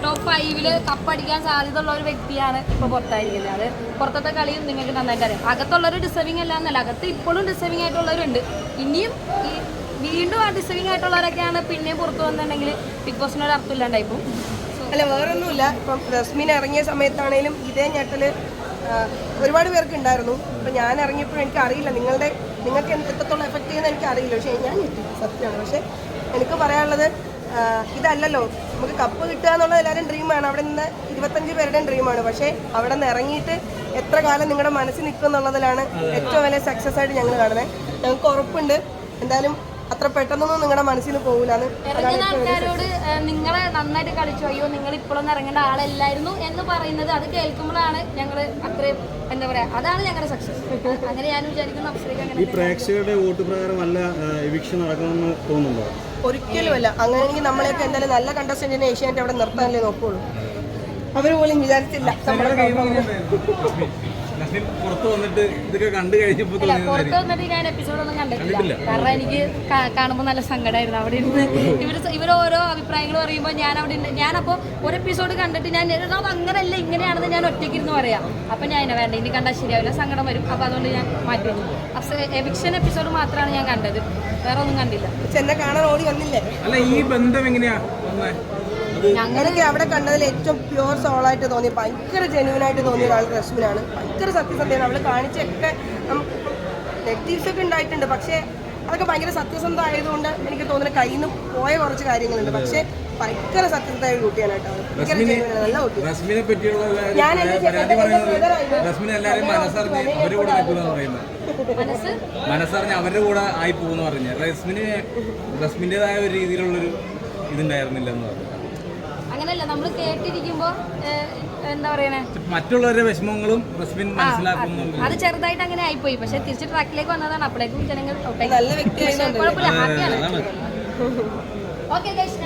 Top 5 കപ്പടിക്കാൻ സാധ്യത ഉള്ള ഒരു വ്യക്തിയാണ് ഇപ്പൊ പുറത്തായിരിക്കുന്നത്. അത് പുറത്തത്തെ കളിയും നിങ്ങൾക്ക് നന്നായിട്ട് അറിയാം. അകത്തുള്ളവർ ഡിസേർവിംഗ് അല്ല എന്നല്ല, അകത്ത് ഇപ്പോഴും ഡിസേർവിംഗ് ആയിട്ടുള്ളവരുണ്ട്. ഇനിയും വീണ്ടും ആ ഡിസേർവിംഗ് ആയിട്ടുള്ളവരൊക്കെയാണ് പിന്നെയും പുറത്തു വന്നിട്ടുണ്ടെങ്കിൽ ബിഗ് ബോസിനൊരു അർത്ഥമില്ലാണ്ടായിപ്പോൾ. അല്ല, വേറൊന്നുമില്ല. ഇപ്പം റസ്മിൻ ഇറങ്ങിയ സമയത്താണേലും ഇതേ ഞെട്ടല് ഒരുപാട് പേർക്ക് ഉണ്ടായിരുന്നു. അപ്പം ഞാൻ ഇറങ്ങിയപ്പോഴും എനിക്ക് അറിയില്ല നിങ്ങൾക്ക് എത്രത്തോളം എഫക്റ്റ് ചെയ്യുന്ന എനിക്ക് അറിയില്ല. പക്ഷേ ഞാൻ ഞെട്ടി, സത്യമാണ്. പക്ഷേ എനിക്ക് പറയാനുള്ളത് ഇതല്ലല്ലോ, നമുക്ക് കപ്പ് കിട്ടുക എന്നുള്ളത് എല്ലാവരും ഡ്രീമാണ്. അവിടെ നിന്ന് 25 പേരുടെയും ഡ്രീമാണ്. പക്ഷേ അവിടെ നിന്ന് ഇറങ്ങിയിട്ട് എത്ര കാലം നിങ്ങളുടെ മനസ്സിൽ നിൽക്കും എന്നുള്ളതിലാണ് ഏറ്റവും വലിയ സക്സസ് ആയിട്ട് ഞങ്ങൾ കാണുന്നത്. ഞങ്ങൾക്ക് ഉറപ്പുണ്ട് എന്തായാലും അത്ര പെട്ടെന്നൊന്നും നിങ്ങളുടെ മനസ്സിൽ പോകില്ലാന്ന്. ആൾക്കാരോട് നിങ്ങളെ നന്നായിട്ട് കളിച്ചു, അയ്യോ നിങ്ങൾ ഇപ്പോഴൊന്നും ഇറങ്ങേണ്ട ആളല്ലായിരുന്നു എന്ന് പറയുന്നത് അത് കേൾക്കുമ്പോഴാണ് ഞങ്ങൾ അത്രയും എന്താ പറയാ, അതാണ് ഞങ്ങളുടെ സക്സസ്. അങ്ങനെ ഞാൻ വിചാരിക്കുന്നു. ഈ പ്രേക്ഷകരുടെ വോട്ട് പ്രകാരം നല്ല എവിക്ഷൻ നടക്കണമെന്ന് തോന്നുന്നുണ്ടോ? ഒരിക്കലുമല്ല. അങ്ങനെയെങ്കിൽ നമ്മളെയൊക്കെ എന്തായാലും നല്ല കണ്ടസ്റ്റന്റിനെ ഏഷ്യാനെറ്റ് അവിടെ നിർത്താനല്ലേ നോക്കുള്ളൂ. അവർ പോലും വിചാരിച്ചില്ല. പുറത്ത് വന്നിട്ട് ഇതൊക്കെ കണ്ടു കഴിഞ്ഞപ്പോൾ പുറത്ത് വന്നിട്ട് ഞാൻ എപ്പിസോഡൊന്നും കണ്ടിട്ടില്ല. കാരണം എനിക്ക് കാണുമ്പോൾ നല്ല സങ്കടമായിരുന്നു. അവിടെ ഇരുന്ന് ഇവർ ഓരോ അഭിപ്രായങ്ങൾ പറയുമ്പോൾ ഞാനപ്പോൾ ഒരു എപ്പിസോഡ് കണ്ടിട്ട് ഞാൻ അങ്ങനെയല്ല ഇങ്ങനെയാണെന്ന് ഞാൻ ഒറ്റയ്ക്കിരുന്ന് പറയാം. അപ്പം ഞാൻ വേണ്ട ഇനി കണ്ടാൽ ശരിയാവില്ല, സങ്കടം വരും. അപ്പോൾ അതുകൊണ്ട് ഞാൻ മാറ്റി വെച്ചു. എവിക്ഷൻ എപ്പിസോഡ് മാത്രമാണ് ഞാൻ കണ്ടത്, വേറെ ഒന്നും കണ്ടില്ല. എന്നെ കാണാൻ ഓടി വന്നില്ലേ? അല്ല, ഈ ബന്ധം എങ്ങനെയാ? ഞങ്ങൾക്ക് അവിടെ കണ്ടതിൽ ഏറ്റവും പ്യുവർ സോളായിട്ട് തോന്നി, ഭയങ്കര ജെന്യൂനായിട്ട് തോന്നിയ ഒരാൾ റസ്മിനാണ്. ഭയങ്കര സത്യസന്ധയാണ്. അവൾ കാണിച്ചൊക്കെ നെഗറ്റീവ്സ് ഒക്കെ ഉണ്ടായിട്ടുണ്ട്, പക്ഷേ അതൊക്കെ ഭയങ്കര സത്യസന്ധ ആയതുകൊണ്ട് എനിക്ക് തോന്നുന്നത് കയ്യിൽ നിന്ന് പോയ കുറച്ച് കാര്യങ്ങളുണ്ട്. പക്ഷേ ഭയങ്കര സത്യസന്ധമായ ഒരു കുട്ടിയാണ് കേട്ടോ. ഭയങ്കര ജെന്യൂനാണ്, നല്ല കുട്ടി. ഞാൻ മനസ്സറിഞ്ഞ് അവരുടെ കൂടെ ആയി പോകുന്ന പറഞ്ഞു. റസ്മിൻ്റെതായ ഒരു രീതിയിലുള്ളൊരു ഇതുണ്ടായിരുന്നില്ല എന്ന് പറഞ്ഞു. അങ്ങനെയല്ല, നമ്മൾ കേട്ടിരിക്കുമ്പോ എന്താ പറയണേ, മറ്റുള്ളവരുടെ വിഷമങ്ങളും റസ്മിൻ മനസ്സിലാക്കുന്നു. അത് ചെറുതായിട്ട് അങ്ങനെ ആയിപ്പോയി. പക്ഷെ തിരിച്ച് ട്രാക്കിലേക്ക് വന്നതാണ്. അപ്പോഴേക്കും ജനങ്ങൾ നല്ല വ്യക്തിയായിരുന്നു. കുഴപ്പമില്ല, ഹാപ്പിയാണ്. Okay guys.